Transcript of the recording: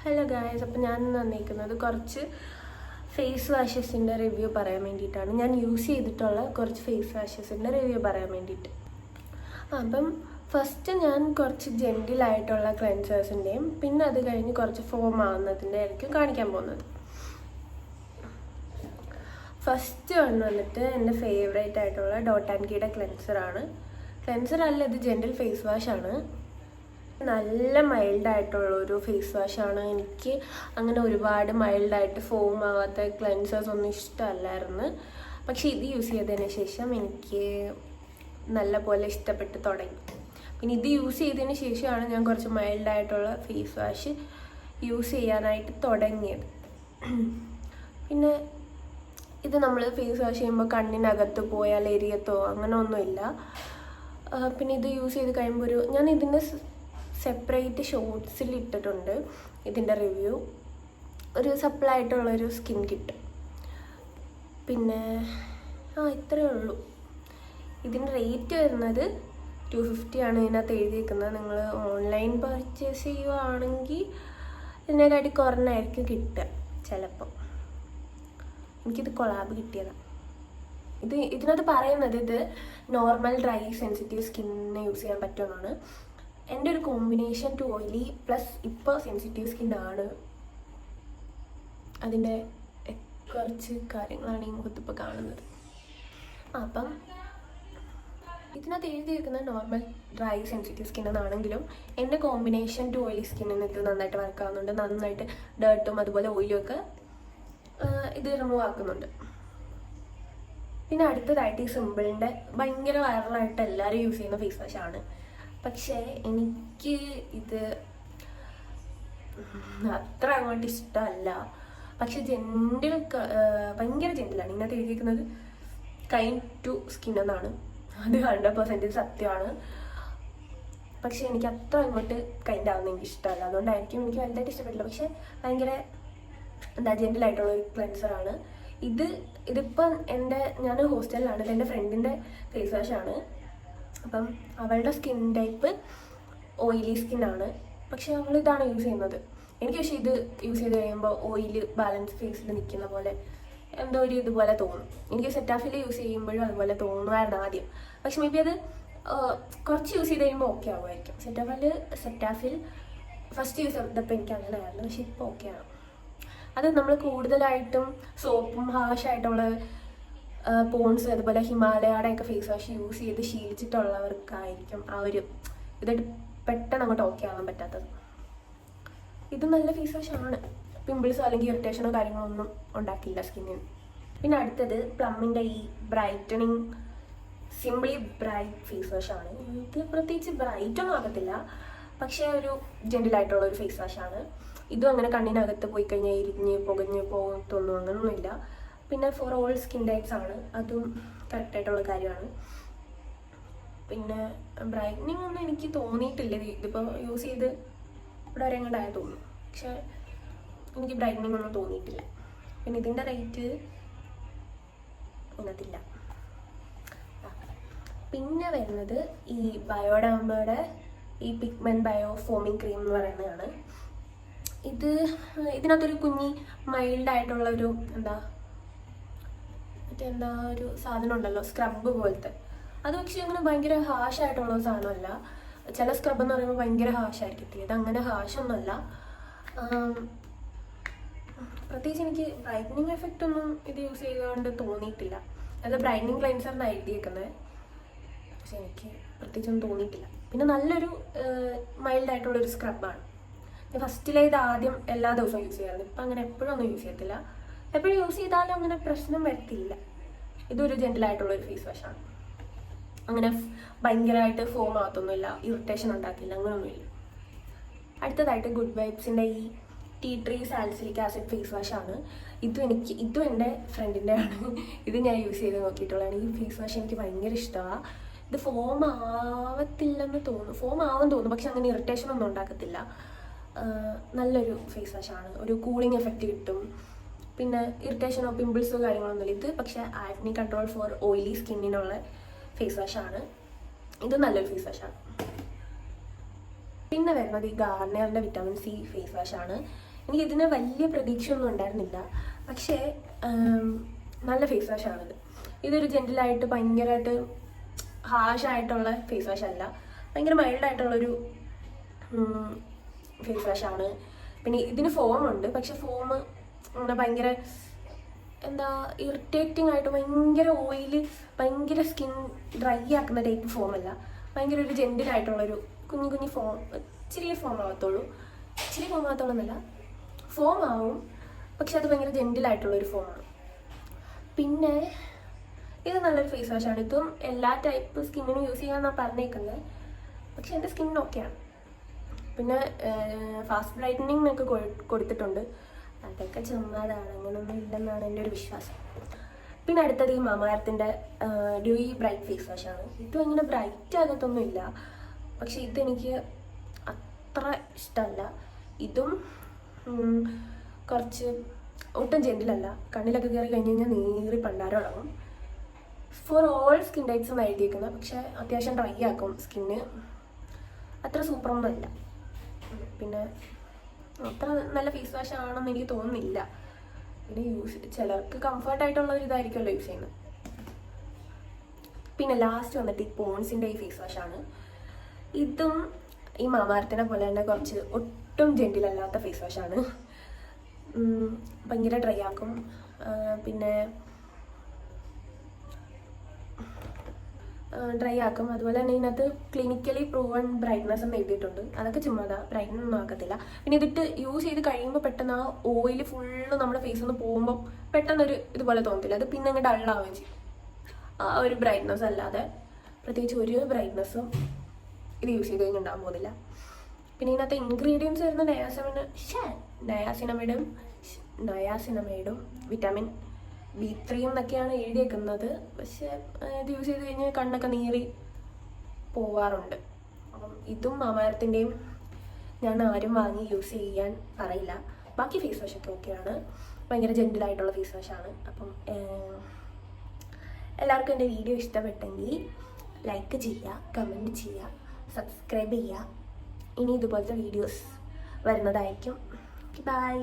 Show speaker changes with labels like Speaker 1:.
Speaker 1: Hello guys, അപ്പോൾ ഞാൻ വന്നിരിക്കുന്നത് കുറച്ച് ഫേസ് വാഷസിൻ്റെ റിവ്യൂ പറയാൻ വേണ്ടിയിട്ടാണ്. ഞാൻ യൂസ് ചെയ്തിട്ടുള്ള കുറച്ച് ഫേസ് വാഷസിൻ്റെ റിവ്യൂ പറയാൻ വേണ്ടിയിട്ട്. അപ്പം ഫസ്റ്റ് ഞാൻ കുറച്ച് ജെൻറ്റിലായിട്ടുള്ള ക്ലെൻസേഴ്സിൻ്റെയും പിന്നെ അത് കഴിഞ്ഞ് കുറച്ച് ഫോം ആവുന്നതിൻ്റെ ആയിരിക്കും കാണിക്കാൻ പോകുന്നത്. ഫസ്റ്റ് വന്നിട്ട് എൻ്റെ ഫേവറേറ്റ് ആയിട്ടുള്ള ഡോട്ട് ആൻഡ് കീയുടെ ക്ലെൻസറാണ്. ക്ലെൻസർ അല്ല, ഇത് ജെൻറ്റിൽ ഫേസ് വാഷാണ്. നല്ല മൈൽഡായിട്ടുള്ളൊരു ഫേസ് വാഷാണ്. എനിക്ക് അങ്ങനെ ഒരുപാട് മൈൽഡായിട്ട് ഫോം ആവാത്ത ക്ലെൻസേഴ്സ് ഒന്നും ഇഷ്ടമല്ലായിരുന്നു. പക്ഷേ ഇത് യൂസ് ചെയ്തതിന് ശേഷം എനിക്ക് നല്ല പോലെ ഇഷ്ടപ്പെട്ട് തുടങ്ങി. പിന്നെ ഇത് യൂസ് ചെയ്തതിന് ശേഷമാണ് ഞാൻ കുറച്ച് മൈൽഡായിട്ടുള്ള ഫേസ് വാഷ് യൂസ് ചെയ്യാനായിട്ട് തുടങ്ങിയത്. പിന്നെ ഇത് നമ്മൾ ഫേസ് വാഷ് ചെയ്യുമ്പോൾ കണ്ണിനകത്ത് പോയാൽ എരിയത്തോ അങ്ങനെ ഒന്നുമില്ല. പിന്നെ ഇത് യൂസ് ചെയ്ത് കഴിയുമ്പോൾ ഞാൻ ഇതിൻ്റെ സെപ്പറേറ്റ് ഷോർട്സിൽ ഇട്ടിട്ടുണ്ട് ഇതിൻ്റെ റിവ്യൂ. ഒരു സപ്ലൈ ആയിട്ടുള്ളൊരു സ്കിൻ കിറ്റ്. പിന്നെ ഇത്രയേ ഉള്ളൂ. ഇതിൻ്റെ റേറ്റ് വരുന്നത് 250 ആണ് ഇതിനകത്ത് എഴുതിയിരിക്കുന്നത്. നിങ്ങൾ ഓൺലൈൻ പർച്ചേസ് ചെയ്യുകയാണെങ്കിൽ ഇതിനെക്കാട്ടി കുറഞ്ഞായിരിക്കും കിട്ടുക ചിലപ്പോൾ. എനിക്കിത് കൊളാബ് കിട്ടിയതാണ്. ഇതിനകത്ത് പറയുന്നത് ഇത് നോർമൽ ഡ്രൈ സെൻസിറ്റീവ് സ്കിന്നിനെ യൂസ് ചെയ്യാൻ പറ്റുമെന്നാണ്. എൻ്റെ ഒരു കോമ്പിനേഷൻ ടു ഓയിലി പ്ലസ് ഇപ്പോൾ സെൻസിറ്റീവ് സ്കിന്നാണ്. അതിൻ്റെ കുറച്ച് കാര്യങ്ങളാണ് ഈ മുഖത്തിപ്പോൾ കാണുന്നത്. അപ്പം ഇതിനകത്ത് എഴുതിയിരിക്കുന്നത് നോർമൽ ഡ്രൈ സെൻസിറ്റീവ് സ്കിൻ എന്നാണെങ്കിലും എൻ്റെ കോമ്പിനേഷൻ ടു ഓയിലി സ്കിന്നിന് ഇത് നന്നായിട്ട് വർക്ക് ആവുന്നുണ്ട്. നന്നായിട്ട് ഡേർട്ടും അതുപോലെ ഓയിലും ഒക്കെ ഇത് റിമൂവ് ആക്കുന്നുണ്ട്. പിന്നെ അടുത്തതായിട്ട് ഈ സിമ്പിളിൻ്റെ ഭയങ്കര വൈറലായിട്ട് എല്ലാവരും യൂസ് ചെയ്യുന്ന ഫേസ് വാഷാണ്. പക്ഷേ എനിക്ക് ഇത് അത്ര അങ്ങോട്ട് ഇഷ്ടമല്ല. പക്ഷെ ഭയങ്കര ജെൻറ്റിലാണ്. ഇതിനകത്ത് എഴുതിയിരിക്കുന്നത് കൈൻഡ് ടു സ്കിൻ എന്നാണ്. അത് 100% സത്യമാണ്. പക്ഷെ എനിക്ക് അത്ര അങ്ങോട്ട് കൈൻഡ് ആവുന്ന എനിക്ക് ഇഷ്ടമല്ല. അതുകൊണ്ടായിരിക്കും എനിക്ക് വലുതായിട്ട് ഇഷ്ടപ്പെട്ടില്ല. പക്ഷെ ഭയങ്കര ജെൻറ്റിലായിട്ടുള്ള ഒരു ക്ലെൻസറാണ്. ഇതിപ്പം ഞാൻ ഹോസ്റ്റലിലാണ്. ഇത് എൻ്റെ ഫ്രണ്ടിൻ്റെ ഫേസ് വാഷാണ്. അപ്പം അവളുടെ സ്കിൻ ടൈപ്പ് ഓയിലി സ്കിന്നാണ്. പക്ഷെ അവളിതാണ് യൂസ് ചെയ്യുന്നത്. എനിക്ക് പക്ഷേ ഇത് യൂസ് ചെയ്ത് കഴിയുമ്പോൾ ഓയിൽ ബാലൻസ് ഫേസിൽ നിൽക്കുന്ന പോലെ എന്തോ ഒരു ഇതുപോലെ തോന്നും. എനിക്ക് സെറ്റാഫിൽ യൂസ് ചെയ്യുമ്പോഴും അതുപോലെ തോന്നുമായിരുന്നു ആദ്യം. പക്ഷെ മേ ബി അത് കുറച്ച് യൂസ് ചെയ്ത് കഴിയുമ്പോൾ ഓക്കെ ആവുമായിരിക്കും. സെറ്റാഫിൽ ഫസ്റ്റ് യൂസ് ചെയ്തപ്പോൾ എനിക്ക് അങ്ങനെ ആയിരുന്നു. പക്ഷെ ഇപ്പോൾ ഓക്കെയാണ്. അത് നമ്മൾ കൂടുതലായിട്ടും സോപ്പും ഹാഷായിട്ടുള്ള പോൺസ് അതുപോലെ ഹിമാലയയുടെ ഒക്കെ ഫേസ് വാഷ് യൂസ് ചെയ്ത് ശീലിച്ചിട്ടുള്ളവർക്കായിരിക്കും ഇതായിട്ട് പെട്ടെന്ന് അങ്ങോട്ട് ഓക്കെ ആവാൻ പറ്റാത്തത്. ഇത് നല്ല ഫേസ് വാഷാണ്. പിമ്പിൾസോ അല്ലെങ്കിൽ ഇറിറ്റേഷനോ കാര്യങ്ങളൊന്നും ഉണ്ടാക്കില്ല സ്കിന്നിന്. പിന്നെ അടുത്തത് പ്ലമ്മിൻ്റെ ഈ ബ്രൈറ്റനിങ് സിംപ്ലി ബ്രൈറ്റ് ഫേസ് വാഷാണ്. ഇത് പ്രത്യേകിച്ച് ബ്രൈറ്റൊന്നും ആകത്തില്ല, പക്ഷേ ഒരു ജെൻറ്റിലായിട്ടുള്ള ഒരു ഫേസ് വാഷാണ്. ഇതും അങ്ങനെ കണ്ണിനകത്ത് പോയി കഴിഞ്ഞാൽ പുകഞ്ഞ് പോകത്തൊന്നും അങ്ങനൊന്നുമില്ല. പിന്നെ ഫോർ ഓൾ സ്കിൻ ടൈപ്സ് ആണ്. അതും കറക്റ്റായിട്ടുള്ള കാര്യമാണ്. പിന്നെ ബ്രൈറ്റനിങ് ഒന്നും എനിക്ക് തോന്നിയിട്ടില്ല. ഇതിപ്പോൾ യൂസ് ചെയ്ത് ഇവിടെ വരെ എങ്ങോട്ടായ തോന്നുന്നു. പക്ഷെ എനിക്ക് ബ്രൈറ്റനിങ് ഒന്നും തോന്നിയിട്ടില്ല. പിന്നെ ഇതിൻ്റെ റേറ്റ് ഇതിനകത്തില്ല. പിന്നെ വരുന്നത് ഈ ബയോഡാമയുടെ ഈ പിഗ്മെൻറ്റ് ബയോ ഫോമിങ് ക്രീം എന്ന് പറയുന്നതാണ്. ഇതിനകത്തൊരു കുഞ്ഞി മൈൽഡായിട്ടുള്ള ഒരു ഒരു സാധനം ഉണ്ടല്ലോ, സ്ക്രബ് പോലത്തെ. അത് പക്ഷേ അങ്ങനെ ഭയങ്കര ഹാഷായിട്ടുള്ള സാധനമല്ല. ചില സ്ക്രബ് എന്ന് പറയുമ്പോൾ ഭയങ്കര ഹാഷായിരിക്കും. ഇത് അങ്ങനെ ഹാഷൊന്നുമല്ല. പ്രത്യേകിച്ച് എനിക്ക് ബ്രൈറ്റനിങ് എഫക്റ്റ് ഒന്നും ഇത് യൂസ് ചെയ്തുകൊണ്ട് തോന്നിയിട്ടില്ല. അത് ബ്രൈറ്റനിങ് ക്ലെൻസറിന് എഴുതിയേക്കുന്നത്. പക്ഷെ എനിക്ക് പ്രത്യേകിച്ചൊന്നും തോന്നിയിട്ടില്ല. പിന്നെ നല്ലൊരു മൈൽഡായിട്ടുള്ളൊരു സ്ക്രബാണ്. ഞാൻ ഫസ്റ്റിലെ ഇത് ആദ്യം എല്ലാ ദിവസവും യൂസ് ചെയ്യാറുണ്ട്. ഇപ്പം അങ്ങനെ എപ്പോഴും ഒന്നും യൂസ് ചെയ്യത്തില്ല. എപ്പോഴും യൂസ് ചെയ്താലും അങ്ങനെ പ്രശ്നം വരത്തില്ല. ഇതൊരു ജെൻറ്റിലായിട്ടുള്ളൊരു ഫേസ് വാഷാണ്. അങ്ങനെ ഭയങ്കരമായിട്ട് ഫോം ആകത്തൊന്നുമില്ല, ഇറിറ്റേഷൻ ഉണ്ടാക്കില്ല, അങ്ങനെയൊന്നുമില്ല. അടുത്തതായിട്ട് ഗുഡ് വൈബ്സിൻ്റെ ഈ tea tree salicylic acid face വാഷാണ്. ഇതും എൻ്റെ ഫ്രണ്ടിൻ്റെ ആണ്. ഇത് ഞാൻ യൂസ് ചെയ്ത് നോക്കിയിട്ടുള്ളതാണ്. ഈ ഫേസ് വാഷ് എനിക്ക് ഭയങ്കര ഇഷ്ടമാണ്. ഇത് ഫോം ആവത്തില്ലെന്ന് തോന്നുന്നു. ഫോം ആവാൻ തോന്നുന്നു, പക്ഷെ അങ്ങനെ ഇറിറ്റേഷൻ ഒന്നും ഉണ്ടാക്കത്തില്ല. നല്ലൊരു ഫേസ് വാഷാണ്. ഒരു കൂളിംഗ് എഫക്റ്റ് കിട്ടും. പിന്നെ ഇറിറ്റേഷനോ പിമ്പിൾസോ കാര്യങ്ങളൊന്നുമില്ല. ഇത് പക്ഷേ ആക്നി കൺട്രോൾ ഫോർ ഓയിലി സ്കിന്നിനുള്ള ഫേസ് വാഷാണ്. ഇത് നല്ലൊരു ഫേസ് വാഷാണ്. പിന്നെ വരുന്നത് ഈ ഗാർണിയറിൻ്റെ വിറ്റാമിൻ സി ഫേസ് വാഷാണ്. എനിക്ക് ഇതിന് വലിയ പ്രതീക്ഷയൊന്നും ഉണ്ടായിരുന്നില്ല. പക്ഷേ നല്ല ഫേസ് വാഷാണിത്. ഇതൊരു ജെൻറ്റിലായിട്ട് ഭയങ്കരമായിട്ട് ഹാഷായിട്ടുള്ള ഫേസ് വാഷ് അല്ല, ഭയങ്കര മൈൽഡായിട്ടുള്ളൊരു ഫേസ് വാഷാണ്. പിന്നെ ഇതിന് ഫോമുണ്ട്, പക്ഷെ ഫോം അങ്ങനെ ഭയങ്കര എന്താ ഇറിറ്റേറ്റിംഗ് ആയിട്ട് ഭയങ്കര ഓയില്, ഭയങ്കര സ്കിൻ ഡ്രൈ ആക്കുന്ന ടൈപ്പ് ഫോമല്ല. ഭയങ്കര ഒരു ജെൻറ്റിലായിട്ടുള്ളൊരു കുഞ്ഞു കുഞ്ഞു ഫോം, ഇച്ചിരി ഫോം ആവത്തുള്ളൂ. ഇച്ചിരി ഫോം ആവത്തുള്ളൂന്നല്ല, ഫോം ആവും, പക്ഷെ അത് ഭയങ്കര ജെൻറ്റിലായിട്ടുള്ളൊരു ഫോമാണ്. പിന്നെ ഇത് നല്ലൊരു ഫേസ് വാഷാണ്. ഇതും എല്ലാ ടൈപ്പ് സ്കിന്നിനും യൂസ് ചെയ്യാമെന്നാണ് പറഞ്ഞേക്കുന്നത്, പക്ഷെ എൻ്റെ സ്കിന്നിന് ഓക്കെയാണ്. പിന്നെ ഫാസ്റ്റ് ബ്രൈറ്റനിങ്ങിനൊക്കെ കൊടുത്തിട്ടുണ്ട്. അതൊക്കെ ചുമ്മാതാണ്, അങ്ങനെയൊന്നും ഇല്ലെന്നാണ് എൻ്റെ ഒരു വിശ്വാസം. പിന്നെ അടുത്തത് ഈ മാമാഅർത്തിൻ്റെ ഡ്യൂയി ബ്രൈറ്റ് ഫേസ് വാഷാണ്. ഇതും ഇങ്ങനെ ബ്രൈറ്റ് ആകത്തൊന്നുമില്ല, പക്ഷെ ഇതെനിക്ക് അത്ര ഇഷ്ടമല്ല. ഇതും കുറച്ച് ഒട്ടും ജെൻറ്റിലല്ല, കണ്ണിലൊക്കെ കയറി കഴിഞ്ഞ് കഴിഞ്ഞാൽ നേരി പണ്ടാരം അടങ്ങും. ഫോർ ഓൾ സ്കിൻ ടൈപ്സും എഴുതിയിരിക്കുന്നത്, പക്ഷെ അത്യാവശ്യം ഡ്രൈ ആക്കും സ്കിന്ന്, അത്ര സൂപ്പറൊന്നും അല്ല. പിന്നെ അത്ര നല്ല ഫേസ് വാഷ് ആണെന്ന് എനിക്ക് തോന്നുന്നില്ല. പിന്നെ ചിലർക്ക് കംഫർട്ടായിട്ടുള്ള ഒരു ഇതായിരിക്കുമല്ലോ യൂസ് ചെയ്യുന്നത്. പിന്നെ ലാസ്റ്റ് വന്നിട്ട് ഈ പോൺസിൻ്റെ ഈ ഫേസ് വാഷാണ്. ഇതും ഈ മാമാഅർത്തിനെ പോലെ തന്നെ കുറച്ച് ഒട്ടും ജെൻറ്റിലല്ലാത്ത ഫേസ് വാഷാണ്. ഭയങ്കര ഡ്രൈ ആക്കും. പിന്നെ അതുപോലെ തന്നെ ഇതിനകത്ത് ക്ലിനിക്കലി പ്രൂവൺ ബ്രൈറ്റ്നസ് എന്ന് എഴുതിയിട്ടുണ്ട്. അതൊക്കെ ചുമ്മാതാ, ബ്രൈറ്റ്നസ് ഒന്നും ആക്കത്തില്ല. പിന്നെ ഇതിട്ട് യൂസ് ചെയ്ത് കഴിയുമ്പോൾ പെട്ടെന്ന് ആ ഓയിൽ ഫുള്ള് നമ്മുടെ ഫേസിൽ നിന്ന് പോകുമ്പോൾ പെട്ടെന്നൊരു ഇതുപോലെ തോന്നത്തില്ല. അത് പിന്നെ അങ്ങ് ഡള്ളാവുകയും ചെയ്യും. ആ ഒരു ബ്രൈറ്റ്നസ് അല്ലാതെ പ്രത്യേകിച്ച് ഒരു ബ്രൈറ്റ്നസ്സും ഇത് യൂസ് ചെയ്ത് കഴിഞ്ഞുണ്ടാകാൻ പോകുന്നില്ല. പിന്നെ ഇതിനകത്ത് ഇൻഗ്രീഡിയൻസ് വരുന്ന നയാസിനമൈഡും വിറ്റാമിൻ B3 എന്നൊക്കെയാണ് എഴുതിയേക്കുന്നത്. പക്ഷെ ഇത് യൂസ് ചെയ്ത് കഴിഞ്ഞാൽ കണ്ണൊക്കെ നീറി പോവാറുണ്ട്. അപ്പം ഇതും മാമാഅർത്തിൻ്റെയും ഞാൻ ആരും വാങ്ങി യൂസ് ചെയ്യാൻ പറയില്ല. ബാക്കി ഫേസ് വാഷൊക്കെ ഓക്കെയാണ്, ഭയങ്കര ജെൻറ്റിലായിട്ടുള്ള ഫേസ് വാഷാണ്. അപ്പം എല്ലാവർക്കും എൻ്റെ വീഡിയോ ഇഷ്ടപ്പെട്ടെങ്കിൽ ലൈക്ക് ചെയ്യുക, കമൻറ്റ് ചെയ്യുക, സബ്സ്ക്രൈബ് ചെയ്യുക. ഇനി ഇതുപോലത്തെ വീഡിയോസ് വരുന്നതായിരിക്കും. ബൈ.